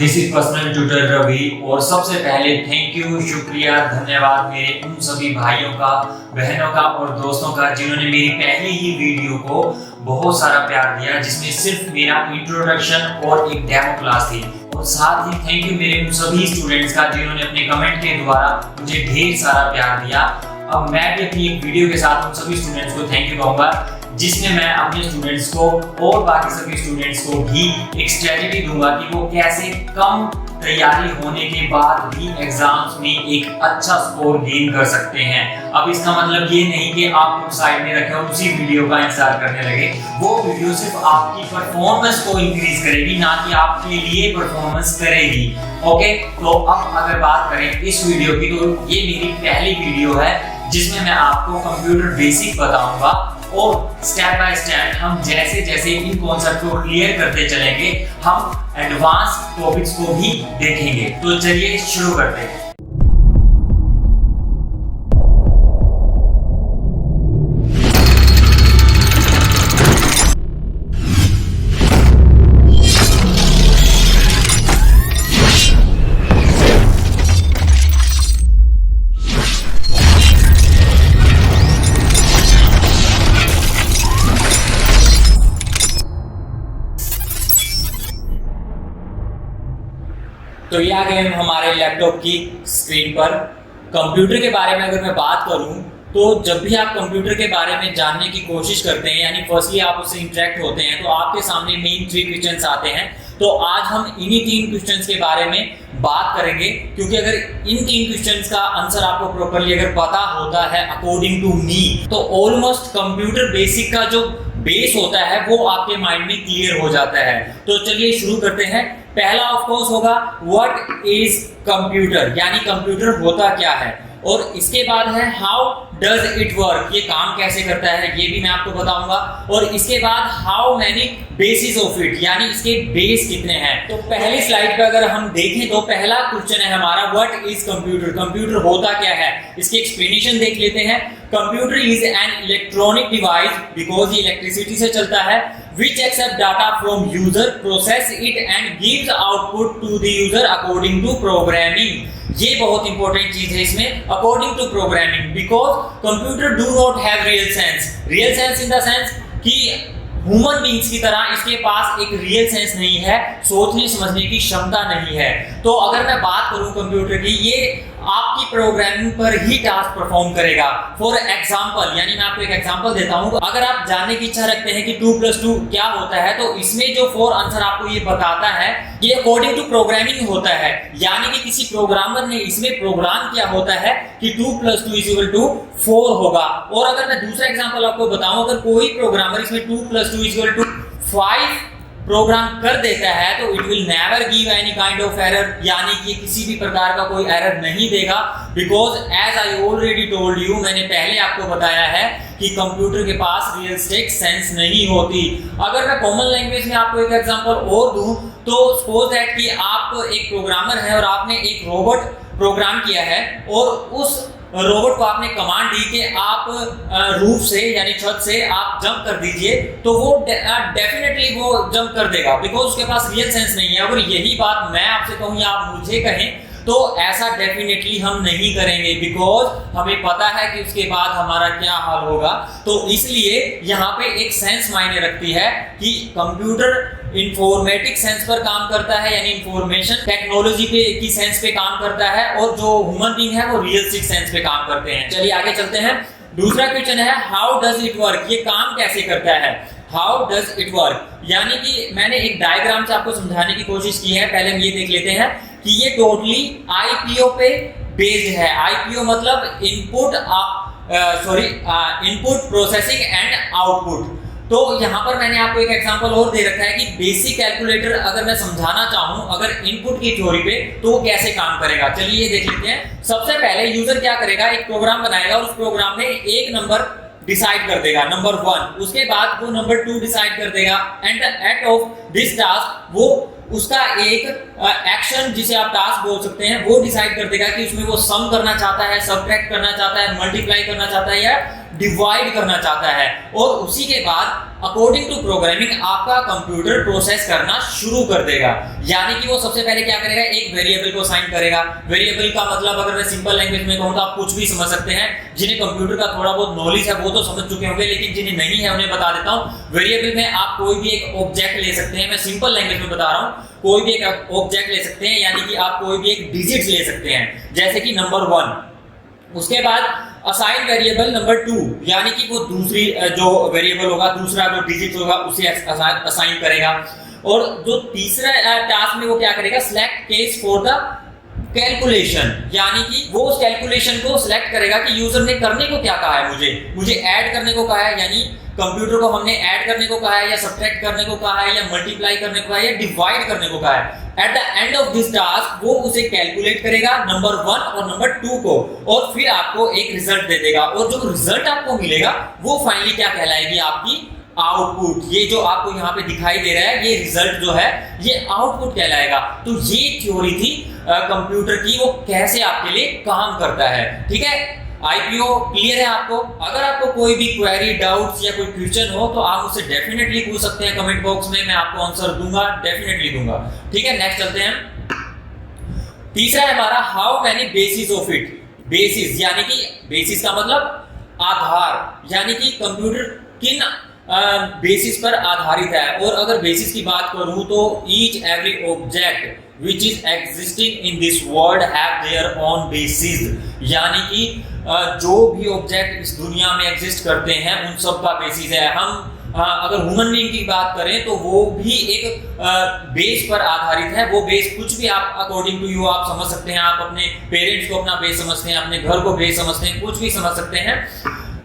This is personal tutor Ravi. और सबसे पहले थैंक यू, शुक्रिया, धन्यवाद मेरे उन सभी भाइयों का, बहनों का और दोस्तों का जिन्होंने मेरी पहली ही वीडियो को बहुत सारा प्यार दिया, जिसमें सिर्फ मेरा इंट्रोडक्शन और एक डेमो क्लास थी। और साथ ही थैंक यू मेरे उन सभी स्टूडेंट्स का जिन्होंने अपने कमेंट के द्वारा मुझे ढेर सारा प्यार दिया। अब मैं भी अपनी एक वीडियो के साथ उन सभी स्टूडेंट्स को थैंक यू कहूँगा, जिसमें मैं अपने स्टूडेंट्स को और बाकी सभी स्टूडेंट्स को भी एक स्ट्रेटेजी दूंगा कि वो कैसे कम तैयारी होने के बाद भी एग्जाम्स में एक अच्छा स्कोर गेन कर सकते हैं। अब इसका मतलब ये नहीं कि आप साइड में रखें और उसी वीडियो का इंतजार करने लगे। वो वीडियो सिर्फ आपकी परफॉर्मेंस को इंक्रीज करेगी, ना कि आपके लिए परफॉर्मेंस करेगी। ओके, तो अब अगर बात करें इस वीडियो की, तो ये मेरी पहली वीडियो है जिसमें मैं आपको कंप्यूटर बेसिक बताऊंगा और स्टेप बाय स्टेप हम जैसे जैसे इन कॉन्सेप्ट को क्लियर करते चलेंगे, हम एडवांस टॉपिक्स को भी देखेंगे। तो चलिए शुरू करते हैं। तो ये आ गए हम हमारे लैपटॉप की स्क्रीन पर। कंप्यूटर के बारे में अगर मैं बात करूं, तो जब भी आप कंप्यूटर के बारे में जानने की कोशिश करते हैं, यानी फर्स्टली आप उससे इंटरेक्ट होते हैं, तो आपके सामने मेन 3 क्वेश्चंस आते हैं। तो आज हम इन्हीं 3 क्वेश्चंस के बारे में बात करेंगे, क्योंकि अगर इन 3 क्वेश्चंस का आंसर आपको प्रॉपर्ली अगर पता होता है अकॉर्डिंग टू मी, तो ऑलमोस्ट कंप्यूटर बेसिक का जो बेस होता है वो आपके माइंड में क्लियर हो जाता है। तो चलिए शुरू करते हैं। पहला ऑफ कोर्स होगा व्हाट इज कंप्यूटर, यानी कंप्यूटर होता क्या है, और इसके बाद है हाउ डज इट वर्क, ये काम कैसे करता है, ये भी मैं आपको बताऊंगा। और इसके बाद how many basis of it, यानी इसके बेस कितने हैं। तो पहली स्लाइड पे अगर हम देखें तो पहला क्वेश्चन है हमारा व्हाट इज कंप्यूटर, कंप्यूटर होता क्या है, इसकी एक्सप्लेनेशन देख लेते हैं। Computer is an electronic device, because ये इलेक्ट्रिसिटी से चलता है, which accept data from user, process it and gives output to the user according to programming। ये बहुत इंपॉर्टेंट चीज है इसमें, according to programming, because computer do not have real sense। real sense in the sense कि human beings की तरह इसके पास एक रियल सेंस नहीं है, सोचने समझने की क्षमता नहीं है। तो अगर मैं बात करूं कंप्यूटर की, ये आपकी प्रोग्रामिंग पर ही टास्क परफॉर्म करेगा। फॉर एग्जांपल, यानी मैं आपको एक एग्जांपल देता हूं। अगर आप जानने की इच्छा रखते हैं कि 2+2 क्या होता है, तो इसमें जो 4 आंसर आपको ये बताता है, ये अकॉर्डिंग टू प्रोग्रामिंग होता है, यानी कि किसी प्रोग्रामर ने इसमें प्रोग्राम किया होता है कि 2+2 = 4 होगा। और अगर मैं दूसरा एग्जांपल आपको बताऊं, अगर कोई प्रोग्रामर इसमें 2+2 = 5 प्रोग्राम कर देता है, तो it will never give any kind of error, यानी कि किसी भी प्रकार का कोई एरर नहीं देगा, because as I already told you, मैंने पहले आपको बताया है कि कंप्यूटर के पास रियलिस्टिक सेंस नहीं होती। अगर मैं कॉमन लैंग्वेज में आपको एक एग्जांपल और दूं, तो सपोज दैट कि आप एक प्रोग्रामर है और आपने एक रोबोट प्रोग्राम किया है, और उस रोबोट को आपने कमांड दी कि आप रूफ से यानी छत से आप जंप कर दीजिए, तो वो डेफिनेटली वो जंप कर देगा, बिकॉज उसके पास रियल सेंस नहीं है। अगर यही बात मैं आपसे कहूं या आप मुझे कहें, तो ऐसा डेफिनेटली हम नहीं करेंगे, बिकॉज हमें पता है कि उसके बाद हमारा क्या हाल होगा। तो इसलिए यहाँ पे एक सेंस मायने रखती है कि कंप्यूटर इंफॉर्मेटिक सेंस पर काम करता है, यानी इंफॉर्मेशन टेक्नोलॉजी पे की सेंस पे काम करता है, और जो ह्यूमन बीइंग है वो रियलिस्टिक सेंस पे काम करते हैं। चलिए आगे चलते हैं। दूसरा क्वेश्चन है हाउ डज इट वर्क, ये काम कैसे करता है, हाउ डज इट वर्क, यानी कि मैंने एक डायग्राम से आपको समझाने की कोशिश की है। पहले हम ये देख लेते हैं कि ये टोटली आईपीओ पे बेस्ड है। आईपीओ मतलब इनपुट प्रोसेसिंग एंड आउटपुट। तो यहाँ पर मैंने आपको एक एग्जांपल और दे रखा है कि बेसिक कैलकुलेटर अगर मैं समझाना चाहूँ अगर इनपुट की थ्योरी पे, तो वो कैसे काम करेगा। चलिए ये देख लेते हैं। सबसे पहले यूजर क्या करेगा, एक प्रोग्राम बनाएगा और उस प्रोग्राम में एक नंबर डिसाइड कर देगा, नंबर 1, उसके बाद वो नंबर 2 डिसाइड कर देगा, and at of this task वो उसका एक एक्शन जिसे आप टास्क बोल सकते हैं वो डिसाइड कर देगा कि उसमें वो सम करना चाहता है, सबट्रैक्ट करना चाहता है, मल्टीप्लाई करना चाहता है या डिवाइड करना चाहता है, और उसी के बाद अकॉर्डिंग टू प्रोग्रामिंग आपका कंप्यूटर प्रोसेस करना शुरू कर देगा। यानी कि वो सबसे पहले क्या करेगा, एक वेरिएबल को असाइन करेगा। वेरिएबल का मतलब अगर मैं सिंपल लैंग्वेज में कहूं तो आप कुछ भी समझ सकते हैं। जिन्हें कंप्यूटर का थोड़ा बहुत नॉलेज है वो तो समझ चुके होंगे, लेकिन जिन्हें नहीं है उन्हें बता देता हूं। वेरिएबल में आप कोई भी एक ऑब्जेक्ट ले सकते हैं, मैं सिंपल लैंग्वेज में बता रहा हूं, कोई भी एक ऑब्जेक्ट ले सकते हैं, यानी कि आप कोई भी एक डिजिट ले सकते हैं, जैसे कि नंबर 1। उसके बाद असाइन वेरिएबल नंबर 2, यानी कि वो दूसरी जो वेरिएबल होगा, दूसरा जो डिजिट होगा उसे असाइन करेगा। और जो तीसरा टास्क में वो क्या करेगा, select case for the calculation, यानी कि वो उस कैलकुलेशन को सिलेक्ट करेगा कि यूजर ने करने को क्या कहा है, मुझे ऐड करने को कहा है, यानी कंप्यूटर को हमने ऐड करने को कहा है, या सब्ट्रैक्ट करने को कहा है, या मल्टीप्लाई करने को कहा है, या डिवाइड करने को कहा है। At the end of this task वो उसे कैलकुलेट करेगा नंबर 1 और नंबर 2 को, और फिर आपको एक रिजल्ट दे देगा। और जो रिजल्ट आपको मिलेगा वो फाइनली क्या कहलाएगी, आपकी आउटपुट। ये जो आपको यहाँ पे दिखाई दे रहा है, ये रिजल्ट जो है ये आउटपुट कहलाएगा। तो ये थ्योरी थी कंप्यूटर की, वो कैसे आपके लिए काम करता है। ठीक है, आईपीओ क्लियर है आपको? अगर आपको कोई भी क्वेरी, डाउट्स या कोई क्वेश्चन हो तो आप मुझसे डेफिनेटली पूछ सकते हैं कमेंट बॉक्स में, मैं आपको आंसर दूंगा, डेफिनेटली दूंगा। ठीक है, नेक्स्ट चलते हैं। तीसरा है हमारा how many basis of it. Basis यानी कि बेसिस का मतलब आधार, यानी कि कंप्यूटर किन बेसिस पर आधारित है। और अगर बेसिस की बात करूं तो each every object which is existing in this world have their own basis, यानी कि जो भी ऑब्जेक्ट इस दुनिया में एग्जिस्ट करते हैं उन सब का बेसिस है। हम अगर ह्यूमन बीइंग की बात करें तो वो भी एक बेस पर आधारित है। वो बेस कुछ भी आप अकॉर्डिंग टू यू आप समझ सकते हैं, आप अपने पेरेंट्स को अपना बेस समझते हैं, अपने घर को बेस समझते हैं, कुछ भी समझ सकते हैं।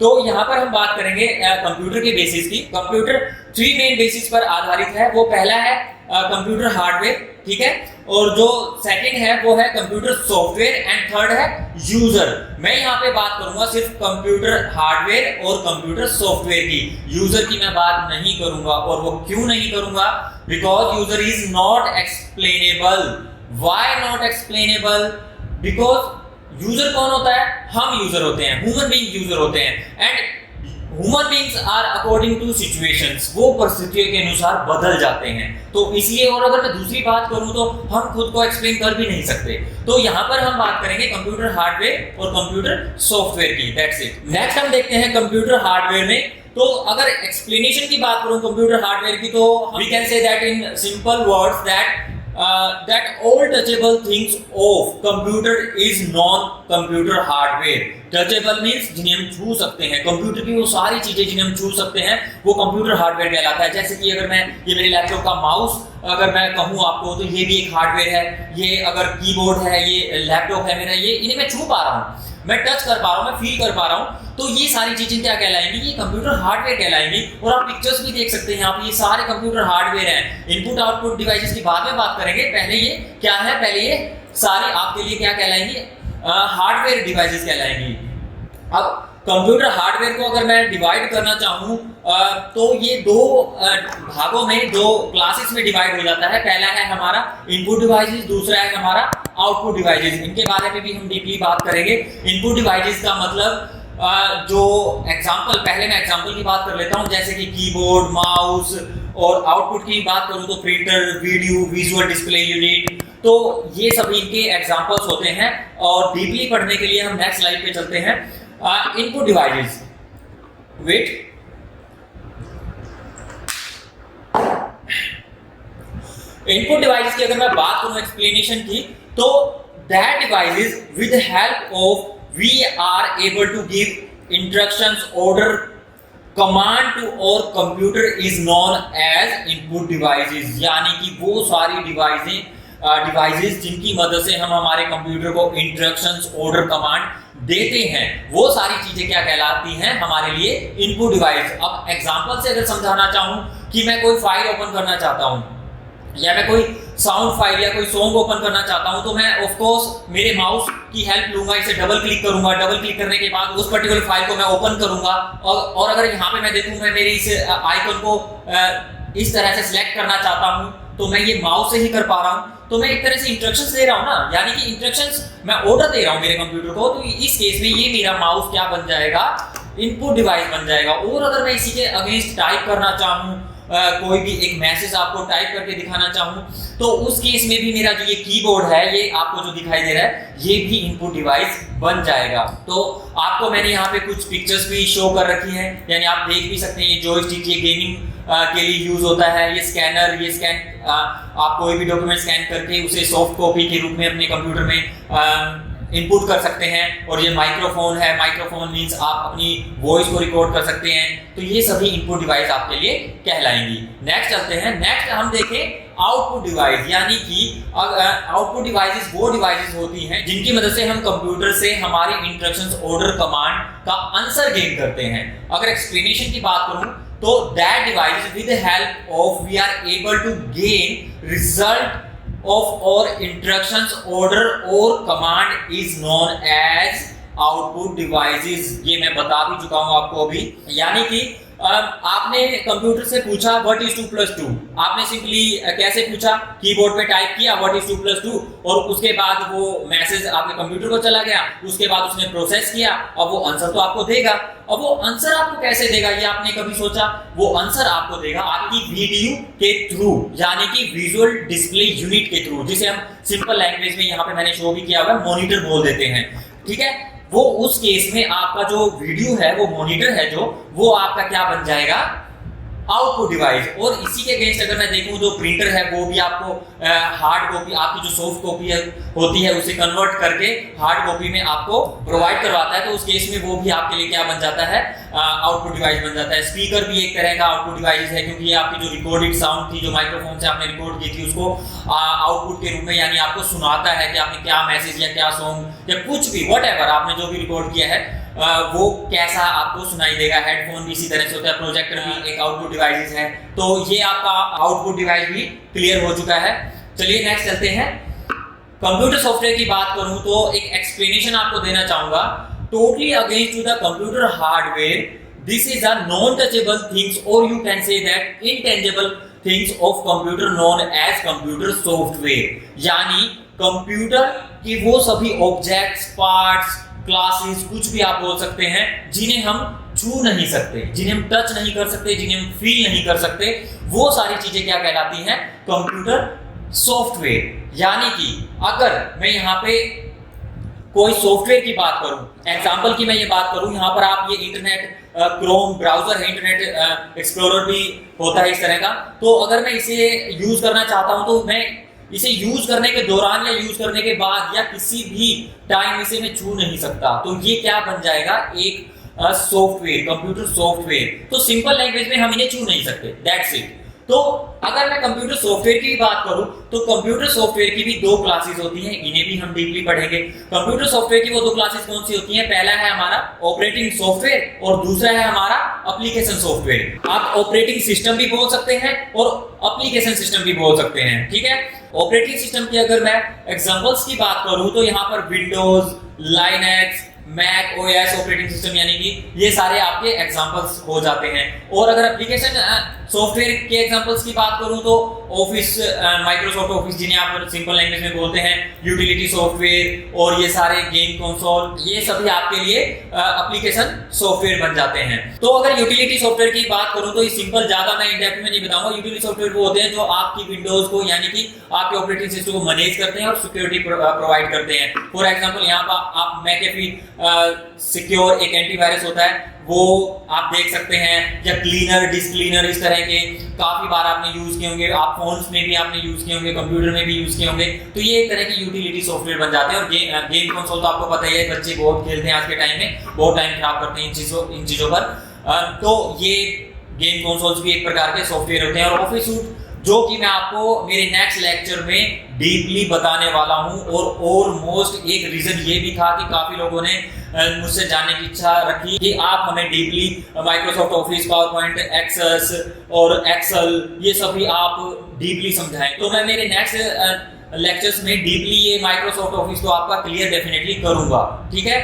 तो यहाँ पर हम बात करेंगे कंप्यूटर के बेसिस की। कंप्यूटर 3 मेन बेसिस पर आधारित है। वो पहला है कंप्यूटर हार्डवेयर, ठीक है, और जो सेकंड है वो है कंप्यूटर सॉफ्टवेयर, एंड थर्ड है यूजर। मैं यहाँ पे बात करूंगा सिर्फ कंप्यूटर हार्डवेयर और कंप्यूटर सॉफ्टवेयर की, यूजर की मैं बात नहीं करूंगा। और वो क्यों नहीं करूंगा, because user is not explainable. Why not explainable? Because user कौन होता है, हम यूजर होते हैं, ह्यूमन बीइंग यूजर होते हैं, and human beings are according to situations, वो परिस्थितियों के अनुसार बदल जाते हैं। तो इसलिए, और अगर मैं दूसरी बात करूं तो हम खुद को एक्सप्लेन कर भी नहीं सकते। तो यहाँ पर हम बात करेंगे कंप्यूटर हार्डवेयर और कंप्यूटर सॉफ्टवेयर की, दैट्स इट। नेक्स्ट हम देखते हैं कंप्यूटर हार्डवेयर में। तो अगर एक्सप्लेनेशन की बात करूं कंप्यूटर हार्डवेयर की, तो we can say that in simple words that all touchable things of computer is non-computer hardware. Touchable means जिन्हें हम छू सकते हैं, कंप्यूटर की वो सारी चीजें जिन्हें हम छू सकते हैं वो कंप्यूटर हार्डवेयर कहलाता है। जैसे कि अगर मैं ये मेरे लैपटॉप का माउस अगर मैं कहूँ आपको तो ये भी एक हार्डवेयर है। ये अगर कीबोर्ड है, ये लैपटॉप है मेरा, ये इन्हें मैं छू पा रहा हूँ, मैं टच कर पा रहा हूँ, मैं फील कर पा रहा हूँ, तो ये सारी चीजें क्या कहलाएंगी, ये कंप्यूटर हार्डवेयर कहलाएंगी। और आप पिक्चर्स भी देख सकते हैं यहाँ पे, ये सारे कंप्यूटर हार्डवेयर हैं। इनपुट आउटपुट डिवाइसेस की बाद में बात करेंगे, पहले ये क्या है, पहले ये सारे आपके लिए क्या कहलाएंगी, हार्डवेयर डिवाइसेस कहलाएंगी। अब कंप्यूटर हार्डवेयर को अगर मैं डिवाइड करना चाहूँ तो ये दो भागों में, दो क्लासेस में डिवाइड हो जाता है। पहला है हमारा इनपुट डिवाइसेस, दूसरा है हमारा आउटपुट डिवाइसेस। इनके बारे में भी हम डीपली बात करेंगे। इनपुट डिवाइसेस का मतलब जो एग्जांपल, पहले मैं एग्जांपल की बात कर लेता हूं, जैसे कि कीबोर्ड, माउस, और आउटपुट की बात करूं तो printer, video, visual display unit, तो ये सभी इनके एग्जांपल्स होते हैं। और डीपली पढ़ने के लिए हम नेक्स्ट स्लाइड पे चलते हैं। Input devices, wait, input devices की अगर मैं बात करूं एक्सप्लेनेशन की, तो that devices with help of we are able to give instructions, order, command to our computer is known as input devices। यानी कि वो सारी डिवाइसेस जिनकी मदद से हम हमारे कंप्यूटर को इंस्ट्रक्शंस, ऑर्डर, कमांड देते हैं, वो सारी चीजें क्या कहलाती हैं हमारे लिए इनपुट डिवाइस। अब एग्जांपल से अगर समझाना चाहूं कि मैं कोई फाइल ओपन करना चाहता हूं, या मैं कोई साउंड फाइल या कोई सॉन्ग ओपन करना चाहता हूं, तो मैं ऑफ कोर्स मेरे माउस की हेल्प लूंगा, इसे डबल क्लिक करूंगा। डबल क्लिक करने के बाद उस पर्टिकुलर फाइल को मैं ओपन करूंगा। और अगर यहाँ पे मैं देखूं, मैं मेरे इस आइकन को इस तरह से सिलेक्ट करना चाहता हूं, तो मैं ये माउस से ही कर पा रहा हूं। तो मैं एक तरह से इंस्ट्रक्शंस दे रहा हूं ना, यानी कि इंस्ट्रक्शंस मैं ऑर्डर दे रहा हूं मेरे कंप्यूटर को। तो इस केस में ये मेरा माउस क्या बन जाएगा, इनपुट डिवाइस बन जाएगा। और अगर मैं इसी के अगेंस्ट टाइप करना चाहूँ, कोई भी एक मैसेज आपको टाइप करके दिखाना चाहूँ, तो उस केस में भी मेरा जो ये कीबोर्ड है, ये आपको जो दिखाई दे रहा है, ये भी इनपुट डिवाइस बन जाएगा। तो आपको मैंने यहाँ पे कुछ पिक्चर्स भी शो कर रखी हैं, यानी आप देख भी सकते हैं। ये जॉयस्टिक ये गेमिंग के लिए यूज होता है। ये स्कैनर, ये स्कैन आप कोई भी डॉक्यूमेंट स्कैन करके उसे सॉफ्ट कॉपी के रूप में अपने कंप्यूटर में इनपुट कर सकते हैं। और ये माइक्रोफोन है, माइक्रोफोन मींस आप अपनी वॉइस को रिकॉर्ड कर सकते हैं। तो ये सभी इनपुट डिवाइस आपके लिए कहलाएंगी। नेक्स्ट चलते हैं। नेक्स्ट हम देखें आउटपुट डिवाइस, यानी कि आउटपुट डिवाइसेस वो डिवाइसेस होती हैं जिनकी मदद से हम कंप्यूटर से हमारे इंस्ट्रक्शंस, ऑर्डर, कमांड का आंसर गेन करते हैं। अगर एक्सप्लेनेशन की बात करूं तो that device with the help of we are able to gain result of or instructions, order or command is known as output devices। ये मैं बता भी चुका हूं आपको अभी। यानी कि आपने कंप्यूटर से पूछा व्हाट इज 2 + 2, आपने सिंपली कैसे पूछा, कीबोर्ड पे टाइप किया व्हाट इज 2 + 2, और उसके बाद वो मैसेज आपके कंप्यूटर को चला गया। उसके बाद उसने प्रोसेस किया, अब वो आंसर तो आपको देगा। अब वो आंसर आपको कैसे देगा, ये आपने कभी सोचा? वो आंसर आपको देगा आपकी वीडियो के थ्रू, यानी कि विजुअल डिस्प्ले यूनिट के थ्रू, जिसे हम सिंपल लैंग्वेज में यहाँ पे मैंने शो भी किया हुआ मॉनिटर बोल देते हैं। ठीक है, वो उस केस में आपका जो वीडियो है, वो मॉनिटर है जो, वो आपका क्या बन जाएगा, आउटपुट डिवाइस। और इसी के अगेंस्ट अगर मैं देखूं, जो प्रिंटर है वो भी आपको हार्ड कॉपी, आपकी जो सॉफ्ट कॉपी होती है उसे कन्वर्ट करके हार्ड कॉपी में आपको प्रोवाइड करवाता है। तो उस केस में वो भी आपके लिए क्या बन जाता है, आउटपुट डिवाइस बन जाता है। स्पीकर भी एक तरह का आउटपुट डिवाइस है, क्योंकि ये आपकी जो रिकॉर्डेड साउंड थी, जो माइक्रोफोन से आपने रिकॉर्ड की थी, उसको आउटपुट के रूप में, यानी आपको सुनाता है कि आपने क्या मैसेज या क्या सॉन्ग या कुछ भी व्हाटएवर आपने जो भी रिकॉर्ड किया है वो कैसा आपको सुनाई देगा। हेडफोन भी इसी तरह से होता है, प्रोजेक्टर भी एक आउटपुट डिवाइस है। तो ये आपका आउटपुट डिवाइस भी क्लियर हो चुका है। चलिए नेक्स्ट चलते हैं। कंप्यूटर सॉफ्टवेयर की बात करूं तो एक एक्सप्लेनेशन आपको देना चाहूंगा। Totally against to the computer hardware, this is a non touchable things और you can say that intangible things of computer known as computer software. यानी कंप्यूटर की वो सभी ऑब्जेक्ट्स, पार्ट्स, क्लासेस, कुछ भी आप बोल सकते हैं, जिन्हें हम छू नहीं सकते, जिन्हें हम टच नहीं कर सकते, जिन्हें हम फील नहीं कर सकते, वो सारी चीजें क्या कहलाती हैं, कंप्यूटर सॉफ्टवेयर। यानी कि अगर मैं यहाँ पे कोई सॉफ्टवेयर की बात करूं, एग्जांपल की मैं ये बात करूं, यहाँ पर आप ये इंटरनेट क्रोम ब्राउजर है, इंटरनेट एक्सप्लोरर भी होता है इस तरह का। तो अगर मैं इसे यूज करना चाहता हूं तो मैं इसे यूज करने के दौरान या यूज करने के बाद या किसी भी टाइम इसे मैं छू नहीं सकता। तो ये क्या बन जाएगा, एक सॉफ्टवेयर, कंप्यूटर सॉफ्टवेयर। तो सिंपल लैंग्वेज में हम इन्हें छू नहीं सकते, दैट्स इट। तो अगर मैं कंप्यूटर सॉफ्टवेयर की बात करूं तो कंप्यूटर सॉफ्टवेयर की भी दो क्लासेस होती हैं, इन्हें भी हम डीपली पढ़ेंगे। कंप्यूटर सॉफ्टवेयर की वो दो क्लासेस कौन सी होती हैं? पहला है हमारा ऑपरेटिंग सॉफ्टवेयर और दूसरा है हमारा एप्लीकेशन सॉफ्टवेयर। आप ऑपरेटिंग सिस्टम भी बोल सकते हैं और एप्लीकेशन सिस्टम भी बोल सकते हैं। ठीक है, ऑपरेटिंग सिस्टम की अगर मैं एग्जांपल्स की बात करूं तो यहाँ पर Windows, Linux, Mac OS operating system, यानी कि ये सारे आपके एग्जांपल्स हो जाते हैं। और अगर एप्लीकेशन सॉफ्टवेयर के एग्जांपल्स की बात करूं तो ऑफिस, माइक्रोसॉफ्ट ऑफिस, जिन्हें आप सिंपल लैंग्वेज में बोलते हैं, यूटिलिटी सॉफ्टवेयर, और ये सारे गेम कंसोल, ये सभी आपके लिए एप्लीकेशन सॉफ्टवेयर बन जाते हैं। तो अगर यूटिलिटी सॉफ्टवेयर की बात करूं तो ये सिंपल, ज्यादा मैं इन डेप्थ में नहीं बताऊंगा। यूटिलिटी सॉफ्टवेयर वो होते हैं जो आपकी विंडोज को, यानी कि आपके ऑपरेटिंग सिस्टम को मैनेज करते हैं और सिक्योरिटी प्रोवाइड करते हैं। फॉर एग्जांपल यहाँ पर आप मैकेफी सिक्योर एक एंटीवायरस होता है, वो आप देख सकते हैं, या क्लीनर, डिस्क क्लीनर, इस तरह के काफी बार आपने यूज किए होंगे, आप फोन्स में भी आपने यूज किए होंगे, कंप्यूटर में भी यूज किए होंगे। तो ये एक तरह की यूटिलिटी सॉफ्टवेयर बन जाते हैं। और गेम कंसोल तो आपको पता ही है, बच्चे बहुत खेलते हैं आज के टाइम में, बहुत टाइम खराब करते हैं इन चीजों पर। तो ये गेम कंसोल्स भी एक प्रकार के सॉफ्टवेयर होते हैं। और ऑफिस सूट, जो कि मैं आपको मेरे नेक्स्ट लेक्चर में डीपली बताने वाला हूं। और ऑलमोस्ट एक रीजन ये भी था कि काफी लोगों ने मुझसे जानने की इच्छा रखी कि आप हमें deeply Microsoft Office, PowerPoint, Access और एक्सेल, ये सभी आप डीपली समझाएं। तो मैं मेरे नेक्स्ट लेक्चर्स में डीपली ये माइक्रोसॉफ्ट ऑफिस को आपका क्लियर डेफिनेटली करूंगा। ठीक है,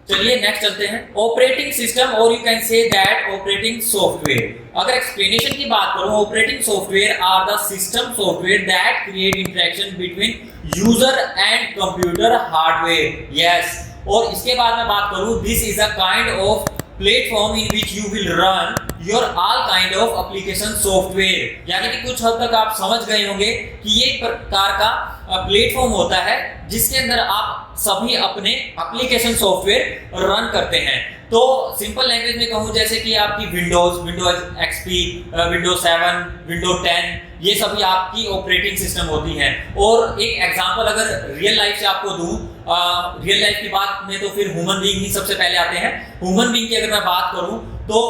चलिए नेक्स्ट चलते हैं। ऑपरेटिंग सिस्टम, और you can say that operating software. अगर एक्सप्लेनेशन की बात करूं, operating software are the system software that create interaction between user and computer hardware. Yes, और इसके बाद मैं बात करूं, this is a kind of platform in which you will run your all kind of application software. यानी कि कुछ हद तक आप समझ गए होंगे कि ये एक प्रकार का प्लेटफॉर्म होता है जिसके अंदर आप सभी अपने एप्लीकेशन सॉफ्टवेयर रन करते हैं। तो सिंपल लैंग्वेज में कहूं जैसे कि आपकी विंडोज एक्सपी, विंडोज 7, विंडोज 10, ये सभी आपकी ऑपरेटिंग सिस्टम होती हैं। और एक एग्जांपल अगर रियल लाइफ से आपको दूं, रियल लाइफ की बात में तो फिर ह्यूमन बीइंग ही सबसे पहले आते हैं। ह्यूमन बीइंग की अगर मैं बात करूं तो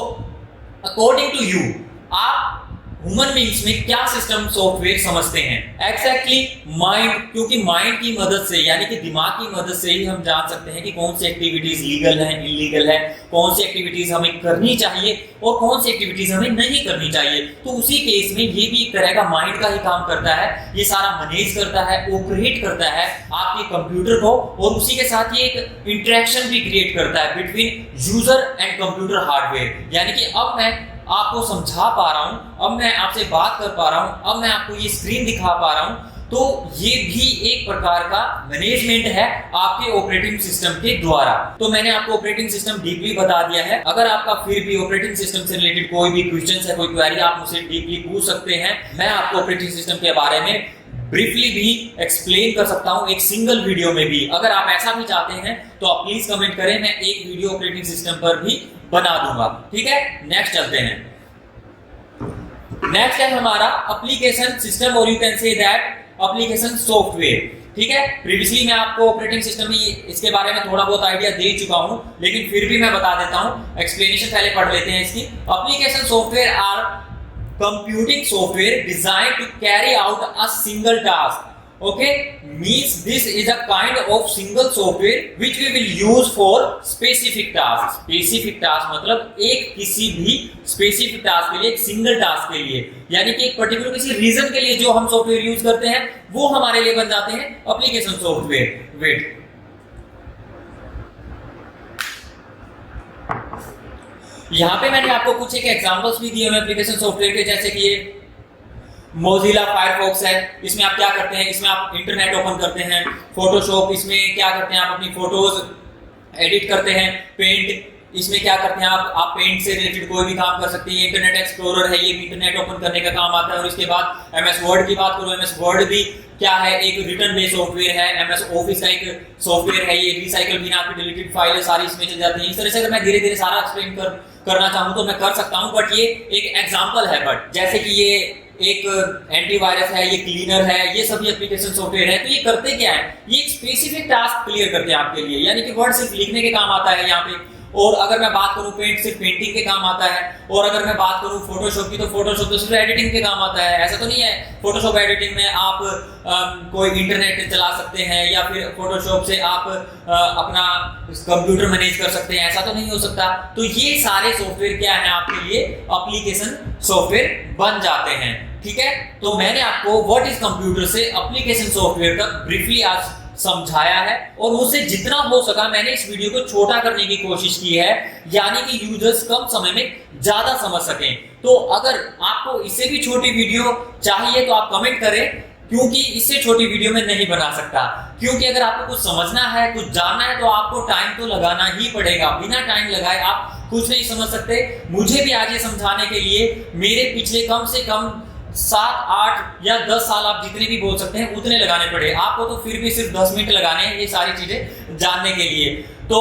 अकॉर्डिंग टू यू आप ह्यूमन बीइंग्स में क्या सिस्टम सॉफ्टवेयर समझते हैं? एग्जैक्टली माइंड, क्योंकि माइंड की मदद से यानी कि दिमाग की मदद से ही हम जान सकते हैं कि कौन सी एक्टिविटीज लीगल है, इलीगल है, कौन सी एक्टिविटीज हमें करनी चाहिए और कौन सी एक्टिविटीज हमें नहीं करनी चाहिए। तो उसी केस में ये भी एक तरह का माइंड का ही काम करता है, ये सारा मैनेज करता है, ऑपरेट करता है आपके कंप्यूटर को, और उसी के साथ ये एक इंटरेक्शन भी क्रिएट करता है between user and computer hardware. यानी कि अब मैं आपको समझा पा रहा हूं, अब मैं आपसे बात कर पा रहा हूं, अब मैं आपको ये स्क्रीन दिखा पा रहा हूं, तो ये भी एक प्रकार का मैनेजमेंट है आपके ऑपरेटिंग सिस्टम के द्वारा। तो मैंने आपको ऑपरेटिंग सिस्टम डीपली बता दिया है। अगर आपका फिर भी ऑपरेटिंग सिस्टम से रिलेटेड कोई भी क्वेश्चन है, कोई क्वेरी, आप मुझसे डीपली पूछ सकते हैं। मैं आपको ऑपरेटिंग सिस्टम के बारे में ब्रीफली भी एक्सप्लेन कर सकता हूं एक सिंगल वीडियो में भी। अगर आप ऐसा भी चाहते हैं तो आप प्लीज कमेंट करें, मैं एक वीडियो ऑपरेटिंग सिस्टम पर भी बना दूंगा। ठीक है, नेक्स्ट चलते हैं। नेक्स्ट है हमारा एप्लीकेशन सिस्टम, और you can say that application software. ठीक है, प्रीवियसली मैं आपको ऑपरेटिंग सिस्टम में इसके बारे में थोड़ा बहुत आइडिया दे चुका हूं, लेकिन फिर भी मैं बता देता हूं। एक्सप्लेनेशन पहले पढ़ लेते हैं इसकी। Application software are computing software designed to carry out a single task. Okay, means this is a kind of single software which we will use for specific task. Specific task मतलब एक किसी भी specific task के लिए, एक single task के लिए, यानी कि एक पर्टिकुलर किसी रीजन के लिए जो हम सॉफ्टवेयर यूज करते हैं वो हमारे लिए बन जाते हैं एप्लीकेशन सॉफ्टवेयर। वेट, यहां पे मैंने आपको कुछ एक एग्जांपल्स भी दिए हैं एप्लीकेशन सॉफ्टवेयर के, जैसे कि ये मोजिला फायरफॉक्स है। इसमें आप क्या करते हैं, इसमें आप इंटरनेट ओपन करते हैं। फोटोशॉप, इसमें क्या करते हैं आप अपनी फोटोज एडिट करते हैं। पेंट, इसमें क्या करते हैं आप पेंट से रिलेटेड कोई भी काम कर सकते हैं। इंटरनेट एक्सप्लोरर है, ये भी इंटरनेट ओपन करने का काम आता है। और इसके बाद एमएस वर्ड की बात करूं, एमएस वर्ड भी क्या है, एक रिटर्न बेस्ड सॉफ्टवेयर है। एमएस ऑफिस का एक सॉफ्टवेयर है, ये रिसाइकल बिना आपकी डिलीटेड फाइल है सारी इसमें चल जाती है। इस तरह से अगर मैं धीरे धीरे सारा एक्सप्लेन करना चाहूँ तो मैं कर सकता हूँ, बट ये एक एग्जाम्पल है। बट जैसे कि ये एक एंटीवायरस है, ये क्लीनर है, ये सभी एप्लीकेशन सॉफ्टवेयर है। तो ये करते क्या है, ये एक स्पेसिफिक टास्क क्लियर करते हैं आपके लिए, यानी कि वर्ड सिर्फ लिखने के काम आता है यहाँ पे। और अगर मैं बात करूं पेंट, सिर्फ पेंटिंग के काम आता है। और अगर मैं बात करूं फोटोशॉप की, तो फोटोशॉप तो सिर्फ एडिटिंग के काम आता है। ऐसा तो नहीं है फोटोशॉप एडिटिंग में आप कोई इंटरनेट चला सकते हैं या फिर फोटोशॉप से आप अपना कंप्यूटर मैनेज कर सकते हैं, ऐसा तो नहीं हो सकता। तो ये सारे सॉफ्टवेयर क्या है आपके लिए एप्लीकेशन सॉफ्टवेयर बन जाते हैं। ठीक है, तो मैंने आपको व्हाट इज कंप्यूटर से एप्लीकेशन सॉफ्टवेयर तक ब्रीफली आज समझाया है, और मुझसे जितना हो सका मैंने इस वीडियो को छोटा करने की कोशिश की है, यानी कि यूजर्स कम समय में ज्यादा समझ सकें। तो अगर आपको इससे भी छोटी वीडियो चाहिए तो आप कमेंट करें, क्योंकि इससे छोटी वीडियो में नहीं बना सकता। क्योंकि अगर आपको कुछ समझना है, कुछ जानना है, तो आपको टाइम तो लगाना ही पड़ेगा। बिना टाइम लगाए आप कुछ नहीं समझ सकते। मुझे भी आज ये समझाने के लिए मेरे पिछले कम से कम 7, 8 या 10 साल, आप जितने भी बोल सकते हैं उतने लगाने पड़े। आपको तो फिर भी सिर्फ 10 मिनट लगाने हैं ये सारी चीजें जानने के लिए। तो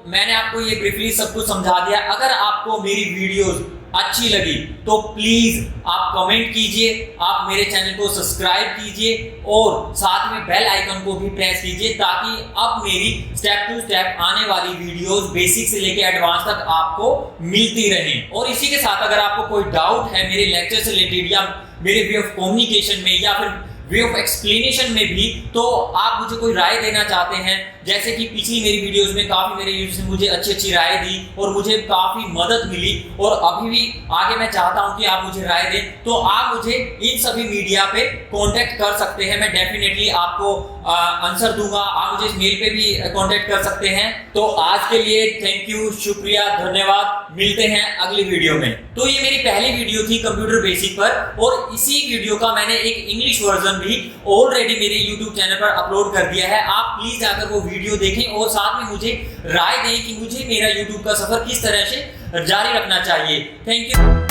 मैंने आपको ये ब्रीफली सब कुछ समझा दिया। अगर आपको मेरी वीडियोस अच्छी लगी तो प्लीज आप कमेंट कीजिए, आप मेरे चैनल को सब्सक्राइब कीजिए और साथ में बेल आइकन को भी प्रेस कीजिए, ताकि अब मेरी स्टेप टू स्टेप आने वाली वीडियोस बेसिक से लेके एडवांस तक आपको मिलती रहें। और इसी के साथ अगर आपको कोई डाउट है मेरे लेक्चर से रिलेटेड या मेरे वे ऑफ कम्युनिकेशन में या फिर वे ऑफ एक्सप्लेनेशन में भी, तो आप मुझे कोई राय देना चाहते हैं, जैसे कि पिछली मेरी वीडियोस में काफी मेरे यूजर्स ने मुझे अच्छी राय दी और मुझे काफी मदद मिली, और अभी भी आगे मैं चाहता हूं कि आप मुझे राय दें, तो आप मुझे इन सभी मीडिया पे कांटेक्ट कर सकते हैं। मैं डेफिनेटली आपको आंसर दूंगा। आप मुझे मेल पे भी कांटेक्ट कर सकते हैं। तो आज के लिए थैंक यू, शुक्रिया, धन्यवाद। मिलते हैं अगली वीडियो में। तो ये मेरी पहली वीडियो थी कंप्यूटर बेसिक पर, और इसी वीडियो का मैंने एक इंग्लिश वर्जन भी ऑलरेडी मेरे यूट्यूब चैनल पर अपलोड कर दिया है। आप प्लीज जाकर वो वीडियो देखें और साथ में मुझे राय दें कि मुझे मेरा यूट्यूब का सफर किस तरह से जारी रखना चाहिए। Thank you.